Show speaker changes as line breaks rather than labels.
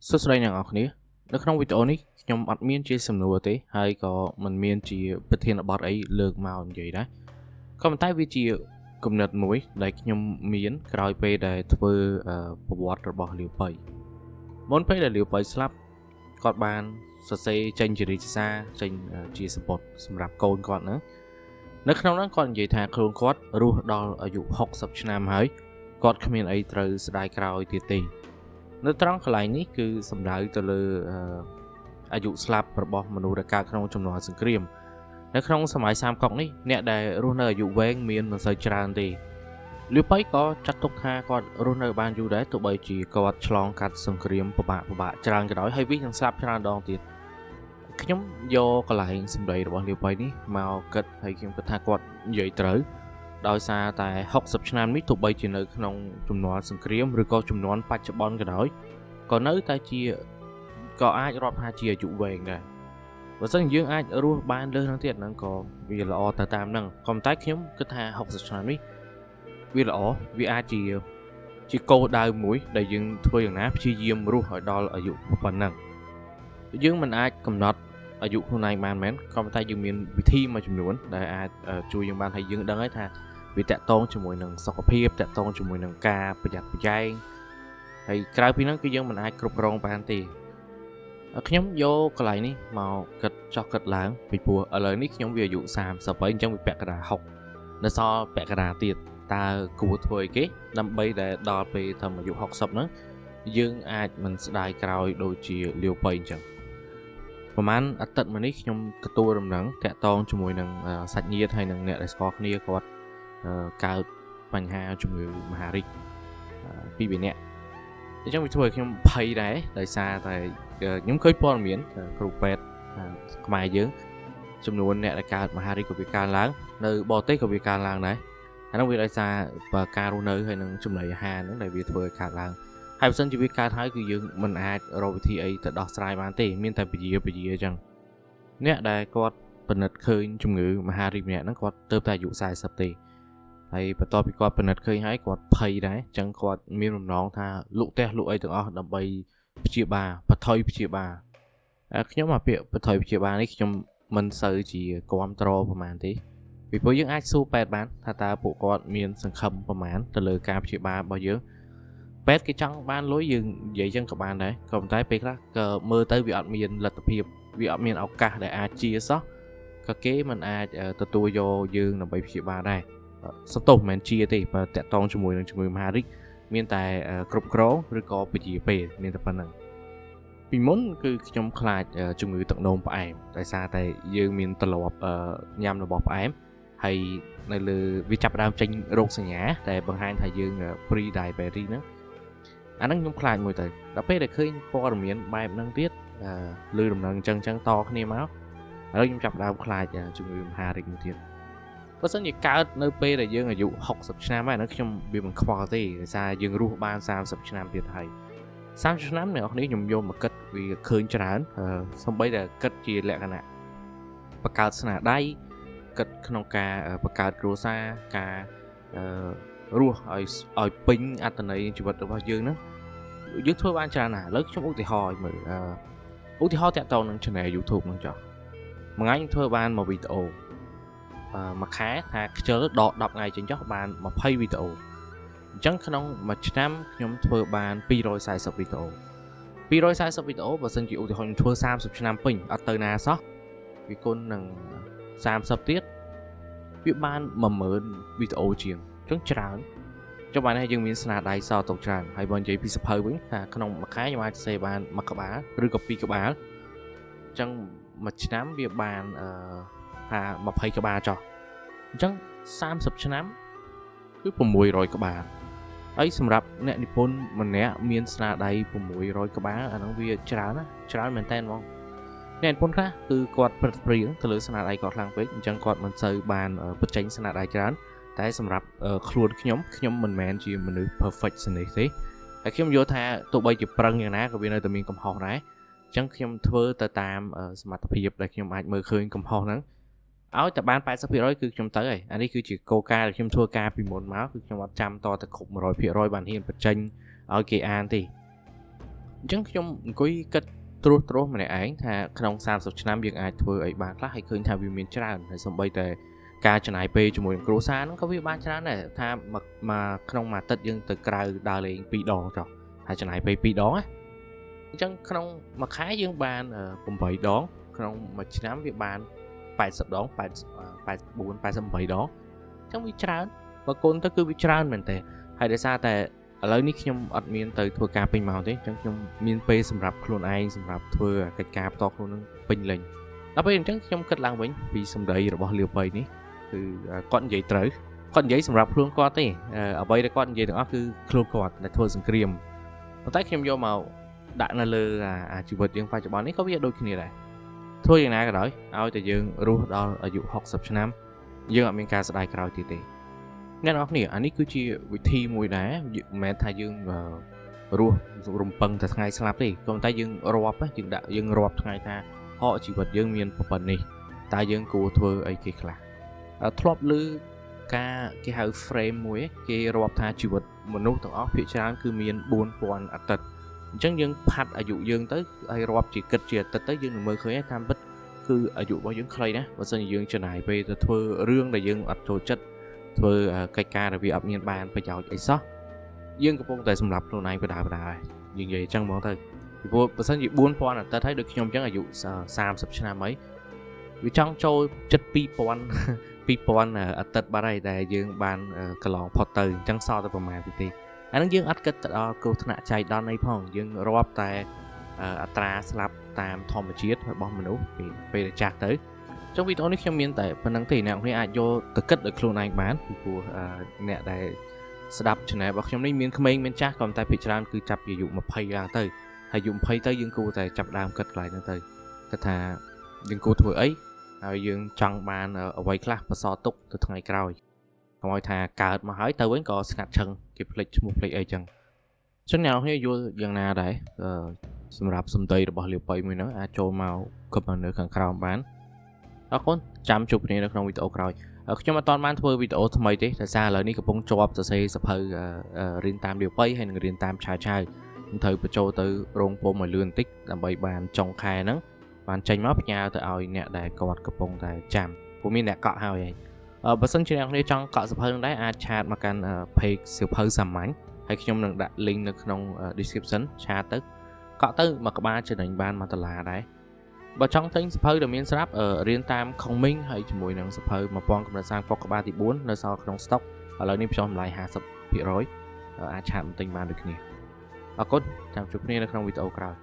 សួស្តីអ្នកនរគ្នានៅក្នុងវីដេអូនេះខ្ញុំអត់មានជាសំណួរទេហើយក៏មិនមានជាប្រធានបទអីលើកមកនិយាយដែរក៏ប៉ុន្តែវាជាគំនិតមួយដែលខ្ញុំមានក្រោយពេលដែលធ្វើប្រវត្តិរបស់លាវប៉ៃមុនពេលដែលលាវប៉ៃស្លាប់គាត់បានសរសេរចេញជារាជសារចេញជាសម្បត្តិសម្រាប់កូនគាត់ហ្នឹងនៅក្នុងហ្នឹងគាត់និយាយថាខ្លួនគាត់រស់ដល់អាយុ60ឆ្នាំហើយគាត់គ្មានអីត្រូវស្ដាយក្រោយទៀតទេនៅត្រង់កន្លែងនេះគឺសំដៅទៅលើអាយុស្លាប់របស់មនុស្សដែលកើតក្នុងជំនាន់សង្គ្រាមនៅក្នុងសម័យសាមកុកនេះអ្នកដែលរស់នៅអាយុវែងមានមិនសូវច្រើនទេលាវប៉ៃក៏ចាត់ទុកថាគាត់រស់នៅបានយូរដែរទោះបីជាគាត់ឆ្លងកាត់សង្គ្រាមពិបាកច្រើនក៏ដោយហើយវានឹងស្លាប់ច្រើនដងទៀតខ្ញុំយកកន្លែងសម្ដីរបស់លាវប៉ៃនេះមកគិតហើយខ្ញុំគិតថាគាត់និយាយត្រូវដោយសារតែ60ឆ្នាំនេះទោះបីជានៅក្នុងជំនាន់សង្គ្រាមឬក៏ជំនាន់បច្ចុប្បន្នក៏ដោយក៏នៅតែជាក៏អាចរាប់ថាជាអាយុវែងដែរបើមិនយើងអាចរស់បានលើសហ្នឹងទៀតហ្នឹងក៏វាល្អទៅតាមហ្នឹងក៏ប៉ុន្តែខ្ញុំគិតថា60ឆ្នាំនេះវាល្អវាអាចជាគោលដៅមួយដែលយើងធ្វើយ៉ាងណាព្យាយាមរស់ឲ្យដល់អាយុប៉ុណ្ណឹងយើងមិនអាចកំណត់អាយុខ្លួនឯងបានមែនក៏ប៉ុន្តែយើងមានវិធីមួយចំនួនដែលអាចជួយយើងបានហើយយើងដឹងហើយថាវាតាក់ទងជាមួយនឹងសុខភាពតាក់ទងជាមួយនឹងការប្រយ័ត្នប្រយែងហើយក្រៅពីហ្នឹងគឺយើងមិនអាចគ្រប់គ្រងបានទេខ្ញុំយកកន្លែងនេះមកគិតចោះគិតឡើងពីព្រោះឥឡូវនេះខ្ញុំវាអាយុ30ហើយអញ្ចឹងវាពាក់កណ្ដាល60នៅសល់ពាក់កណ្ដាលទៀតតើគួរធ្វើអីគេដើម្បីដែលដល់ពេលត្រឹមអាយុ60ហ្នឹងយើងអាចមិនស្ដាយក្រោយដូចជាលាវប៉ៃអញ្ចឹងប្រហែលអាទិត្យមកនេះខ្ញុំទទួលដំណឹងតាក់ទងជាមួយនឹងសាច់ញាតិហើយនឹងអ្នកដែលស្គាល់គ្នាគាត់កើតបញ្ហាជំងឺមហារីកពីរនាក់អញ្ចឹងវាធ្វើឲ្យខ្ញុំភ័យដែរដោយសារតែខ្ញុំឃើញព័ត៌មានគ្រូពេទ្យខ្មែរយើងចំនួនអ្នកដែលកើតមហារីកក៏វាកើនឡើងនៅបរទេសក៏វាកើនឡើងដែរអានោះវាដោយសារការរស់នៅហើយនឹងចំណីអាហារហ្នឹងដែលវាធ្វើឲ្យកើតឡើងហើយបើសិនជាវាកើតហើយគឺយើងមិនអាចរកវិធីអីទៅដោះស្រាយបានទេមានតែពជាអញ្ចឹងអ្នកដែលគាត់ពិនិត្យឃើញជំងឺមហារីកម្នាក់ហ្នឹងគាត់ទៅតែអាយុ40ទេហើយបន្ទាប់ពីគាត់ពិនិត្យឃើញហើយគាត់ភ័យដែរអញ្ចឹងគាត់មានបំណងថាលក់ផ្ទះលក់អីទាំងអស់ដើម្បីព្យាបាលបថុយព្យាបាលខ្ញុំមកពាក្យបថុយព្យាបាលនេះខ្ញុំមិនសូវជាគាំទ្រប្រហែលទេពីព្រោះយើងអាចសួរពេទ្យបានថាតើពួកគាត់មានសង្ឃឹមប្រហែលទៅលើការព្យាបាលរបស់យើងពេទ្យគេចង់បានលុយយើងនិយាយចឹងក៏បានដែរក៏ប៉ុន្តែពេលខ្លះក៏មើលទៅវាអត់មានលទ្ធភាពវាអត់មានឱកាសដែលអាចជាសោះក៏គេមិនអាចទទួលយកយើងដើម្បីព្យាបាលដែរសន្ទុះមិនមែនជាទេបើតាក់ទងជាមួយនឹងជំងឺមហារីកមានតែគ្រប់គ្រងឬក៏ពជាពេលមានតែប៉ុណ្្នឹងពីមុនគឺខ្ញុំខ្លាចជំងឺទឹកនោមផ្អែមដោយសារតែយើងមានទម្លាប់ញ៉ាំរបស់ផ្អែមហើយនៅលើវាចាប់ដើមចេញរោគសញ្ញាដែលបង្ហាញថាយើង pre diabetes ហ្នឹងអាហ្នឹងខ្ញុំខ្លាចមួយទៅដល់ពេលដែលឃើញព័ត៌មានបែបហ្នឹងទៀតឮដំណឹងអញ្ចឹងតគ្នាមកឥឡូវខ្ញុំចាប់ដើមខ្លាចជំងឺមហារីកមួយទៀតបើសិនជាកើតនៅពេលដែលយើងអាយុ60ឆ្នាំហើយហ្នឹងខ្ញុំវាមិនខ្វល់ទេដោយសារយើងរស់បាន30ឆ្នាំទៀតហើយ30ឆ្នាំអ្នកនរគ្នាខ្ញុំយកមកគិតវាឃើញច្រើនសូម្បីតែគិតជាលក្ខណៈបង្កើតស្នាដៃគិតក្នុងការបង្កើតគ្រួសារការរស់ឲ្យពេញអត្ថន័យជីវិតរបស់យើងហ្នឹងយើងធ្វើបានច្រើនណាស់ឥឡូវខ្ញុំឧទាហរណ៍ឲ្យមើលឧទាហរណ៍តាក់ទងនឹង channel YouTube ហ្នឹងចុះមួយថ្ងៃខ្ញុំធ្វើបានមួយវីដេអូមួយខែថាខ្ជិលដក10ថ្ងៃចេញចុះបាន20វីដេអូអញ្ចឹងក្នុងមួយឆ្នាំខ្ញុំធ្វើបាន240វីដេអូ240វីដេអូបើសិនជាឧទាហរណ៍ខ្ញុំធ្វើ30ឆ្នាំពេញអត់ទៅណាសោះវាគុណនឹង30ទៀតវាបាន10000វីដេអូជាងអញ្ចឹងច្រើនចុះបានហើយយើងមានស្នាដៃសល់ទុកច្រើនហើយបើនិយាយពីសភៅវិញថាក្នុងមួយខែខ្ញុំអាចសេបាន1ក្បាលឬក៏2ក្បាលអញ្ចឹងមួយឆ្នាំវាបានថា20ក្បាលចុះអញ្ចឹង30ឆ្នាំគឺ600ក្បាលហើយសម្រាប់អ្នកនិពន្ធម្នាក់មានស្នាដៃ600ក្បាលអាហ្នឹងវាច្រើនមែនតើហ្មងអ្នកនិពន្ធខ្លះគឺគាត់ប្រឹកព្រៀងទៅលើស្នាដៃគាត់ខ្លាំងពេកអញ្ចឹងគាត់មិនសូវបានបញ្ចេញស្នាដៃច្រើនតែសម្រាប់ខ្លួនខ្ញុំមិនមែនជាមនុស្ស perfectionist ទេហើយខ្ញុំយល់ថាទោះបីជាប្រឹងយ៉ាងណាក៏វានៅតែមានកំហុសដែរអញ្ចឹងខ្ញុំធ្វើទៅតាមសមត្ថភាពដែលខ្ញុំអាចមើលឃើញកំហុសហ្នឹងឲ្យតែបាន 80% គឺខ្ញុំទៅហើយអានេះគឺជាគោលការណ៍ដែលខ្ញុំធ្វើការពីមុនមកគឺខ្ញុំអត់ចាំតតែគ្រប់ 100% បានហ៊ានបញ្ចេញឲ្យគេអានទេ Chẳng trong cái cách trút mà này án thà không sao sụt năm việc ai thưa ấy bạn khác hay khơi thà vì miền tràn hay xong bây giờ ca chân ai pe cho mùi cua xa nó có biết ban tràn này thà mà không mà tất dương từ cài đà liền bị đòn rồi hay chân ai pe bị đó chẳng không mà khá dương bàn cùng bảy đó không mà chỉ nắm việc bàn phải sập đó phải buồn phải sập bảy đó chẳng bị tràn và con ta cứ bị tràn mình tệ hay để xa tệ ở đây níខ្ញុំអត់មានទៅធ្វើការពេញម៉ោងទេអញ្ចឹងខ្ញុំមានពេលសម្រាប់ខ្លួនឯងសម្រាប់ធ្វើកិច្ចការផ្ទាល់ខ្លួននឹងពេញលេញដល់ពេលអញ្ចឹងខ្ញុំគិតឡើងវិញពីសម្ដីរបស់លាវប៉ៃនេះគឺគាត់និយាយត្រូវគាត់និយាយសម្រាប់ខ្លួនគាត់ទេអ្វីដែលគាត់និយាយទាំងអស់គឺខ្លួនគាត់ដែលធ្វើសង្គ្រាមប៉ុន្តែខ្ញុំយកមកដាក់នៅលើជីវិតយើងបច្ចុប្បន្ននេះក៏វាដូចគ្នាដែរធ្វើយ៉ាងណាក៏ដោយឲ្យតែយើងរស់ដល់អាយុ60ឆ្នាំយើងអត់មានការស្ដាយក្រោយទៀតទេអ្នកនរគ្នាអានេះគឺជាវិធីមួយដែរមិនមែនថាយើងរស់រំពឹងតែថ្ងៃស្លាប់ទេក៏តែយើងរាប់យើងរាប់ថ្ងៃថាហកជីវិតយើងមានប៉ុណ្ណេះតែយើងគួរធ្វើអីគេខ្លះធ្លាប់ឮការគេហៅ frame មួយគេរាប់ថាជីវិតមនុស្សទាំងអស់ភាគច្រើនគឺមាន 4000 អាទិត្យអញ្ចឹងយើងផាត់អាយុយើងទៅហើយរាប់ជាគិតជាអាទិត្យទៅយើងនឹងមើលឃើញថាតាមពិតគឺអាយុរបស់យើងខ្លីណាស់បើមិនយើងចំណាយពេលទៅធ្វើរឿងដែលយើងអត់ចូលចិត្តធ្វើកិច្ចការដែលវាអត់មានបានប្រយោជន៍អីសោះយើងកំពុងតែសម្រាប់ខ្លួនឯងបដាហើយយើងនិយាយអញ្ចឹងហ្មងទៅពីព្រោះបើសិនជា 4000 អាទិត្យហើយដូចខ្ញុំអញ្ចឹងអាយុ30ឆ្នាំអីវាចង់ចូលចិត្ត 2000 អាទិត្យបាត់ហើយដែលយើងបានកន្លងផុតទៅអញ្ចឹងសល់តែប្រហែលទេអានឹងយើងអត់គិតទៅដល់គ្រោះថ្នាក់ចៃដន្យអីផងយើងរាប់តែអត្រាស្លាប់តាមធម្មជាតិរបស់មនុស្សពីពេលចាស់ទៅtrong videoនេះខ្ញុំមានតែប៉ុណ្្នឹងទេអ្នកគ្នាអាចយកទៅគិតដោយខ្លួនឯងបានពីព្រោះអ្នកដែលស្ដាប់ channel របស់ខ្ញុំនេះមានក្មេងមានចាស់ក៏តែភាគច្រើនគឺចាប់ពីអាយុ20ឡើងទៅហើយអាយុ20ទៅយើងគួរតែចាប់ដើមគិតកន្លែងហ្នឹងទៅគិតថាយើងគួរធ្វើអីហើយយើងចង់បានអ្វីខ្លះបន្សល់ទុកទៅថ្ងៃក្រោយកុំឲ្យថាកើតមកហើយទៅវិញក៏ស្ងាត់ឈឹងគេភ្លេចឈ្មោះភ្លេចអីចឹងចឹងអ្នកគ្នាយល់យ៉ាងណាដែរសម្រាប់សម្ដីរបស់លាវប៉ៃមួយហ្នឹងអាចចូលមកគិតនៅខាងក្រោមបានអរគុណចាំជួបគ្នានៅក្នុងវីដេអូក្រោយខ្ញុំអត់បានធ្វើវីដេអូថ្មីទេតែសារឥឡូវនេះកំពុងជាប់សរសេរសភៅរៀនតាមលាវប៉ៃហើយនឹងរៀនតាមឆាវខ្ញុំត្រូវបញ្ចូលទៅរោងពុំឲ្យលឿនបន្តិចដើម្បីបានចុងខែហ្នឹងបានចេញមកផ្ញើទៅឲ្យអ្នកដែលគាត់កំពុងតែចាំព្រោះមានអ្នកកក់ហើយបើសិនជាអ្នកគ្នាចង់កក់សភៅហ្នឹងដែរអាចឆាតមកកាន់ page សភៅសាមញ្ញហើយខ្ញុំនឹងដាក់ link នៅក្នុង description ឆាតទៅកក់ទៅមួយក្បាលចំណេញបាន$1ដែរបើចង់ទិញសភៅដែលមានស្រាប់រៀនតាមខុងមីងហើយជាមួយនឹងសភៅ1000កម្រិតសាងប៉ុកក្បាលទី4នៅសល់ក្នុង stock ឥឡូវនេះខ្ញុំតម្លៃ 50% អាចឆាតទិញបានដូចគ្នាអរគុណចាំជួបគ្នានៅក្នុងវីដេអូក្រោយ